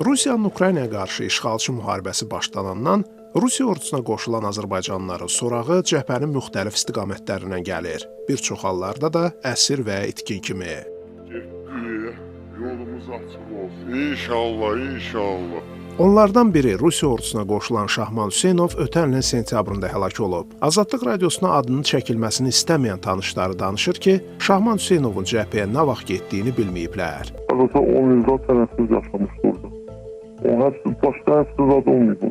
Rusiyanın Ukraynaya qarşı işğalçı müharibəsi başlanandan Rusiya ordusuna qoşulan azərbaycanlıların sorağı cəbhənin müxtəlif istiqamətlərindən gəlir. Bir çox hallarda da əsir və itkin kimi. Yolumuz açıq olsun. İnşallah, inşallah. Onlardan biri Rusiya ordusuna qoşulan Şahman Hüseynov ötən ilin sentyabrında həlak olub. Azadlıq radiosuna adının çəkilməsini istəməyən tanışları danışır ki, Şahman Hüseynovun cəbhəyə nə vaxt getdiyini bilməyiblər. Adata 10 ildə sənədsiz yaşamışdı orada. O hepsi başta hepsi zad olmaydı.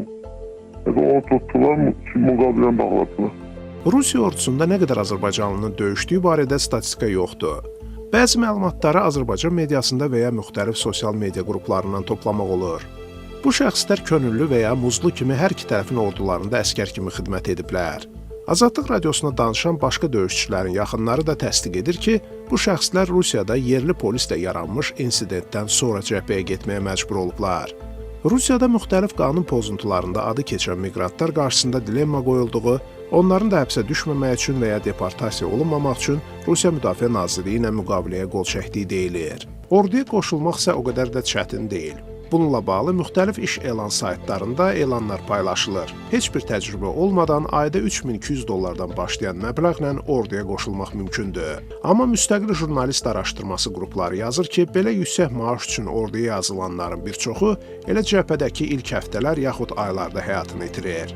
Onu tuttular, müqabilən bağladılar. Rusiya ordusunda nə qədər azərbaycanlının döyüşdüyü barədə statistika yoxdur. Bəzi məlumatları Azərbaycan mediasında və ya müxtəlif sosial media qruplarından toplamaq olur. Bu şəxslər könüllü və ya muzlu kimi hər iki tərəfin ordularında əsgər kimi xidmət ediblər. Azadlıq radiosuna danışan başqa döyüşçülərin yaxınları da təsdiq edir ki, bu şəxslər Rusiyada yerli polislə yaranmış insidentdən sonra cəbhəyə getməyə məcbur olublar. Rusiyada müxtəlif qanun pozuntularında adı keçən miqrantlar qarşısında dilemma qoyulduğu, onların da həbsə düşməmək üçün və ya deportasiya olunmamaq üçün Rusiya Müdafiə Nazirliyi ilə müqaviləyə qol çəkdiyi deyilir. Orduya qoşulmaq isə o qədər də çətin deyil. Bununla bağlı müxtəlif iş elan saytlarında elanlar paylaşılır. Heç bir təcrübə olmadan ayda $3200 başlayan məbləğlə orduya qoşulmaq mümkündür. Amma müstəqil jurnalist araşdırması qrupları yazır ki, belə yüksək maaş üçün orduya yazılanların bir çoxu elə cəbhədəki ilk həftələr yaxud aylarda həyatını itirir.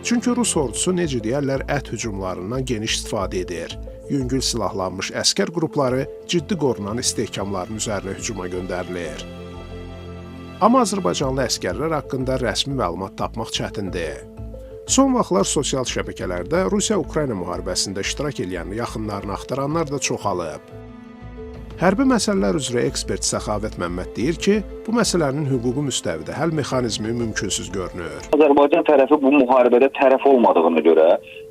Çünki Rus ordusu necə deyərlər ət hücumlarından geniş istifadə edir. Yüngül silahlanmış əskər qrupları ciddi qorunan istehkamların üzərinə hücuma göndərilir. Amma azərbaycanlı əskərlər haqqında rəsmi məlumat tapmaq çətindir. Son vaxtlar sosial şəbəkələrdə Rusiya-Ukrayna müharibəsində iştirak edən yaxınlarını axtaranlar da çoxalıb. Hərbi məsələlər üzrə ekspert Səxavət Məmməd deyir ki, bu məsələnin hüquqi müstəvidə həll mexanizmi mümkünsüz görünür. Azərbaycan tərəfi bu müharibədə tərəf olmadığına görə,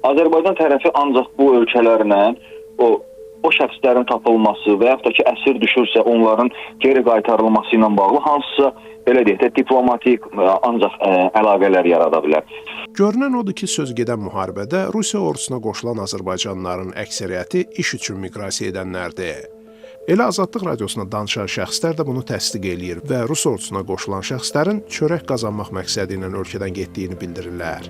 Azərbaycan tərəfi ancaq bu ölkələrlə o şəxslərin tapılması və yaxud da ki, əsir düşürsə onların geri qaytarılması ilə bağlı hansısa belə deyək də diplomatik ancaq əlaqələr yarada bilər. Görünən odur ki, söz gedən müharibədə Rusiya ordusuna qoşulan azərbaycanlıların əksəriyyəti iş üçün miqrasiya edənlərdir. Elə Azadlıq radiosuna danışan şəxslər də bunu təsdiq eləyir və Rus ordusuna qoşulan şəxslərin çörək qazanmaq məqsədi ilə ölkədən getdiyini bildirirlər.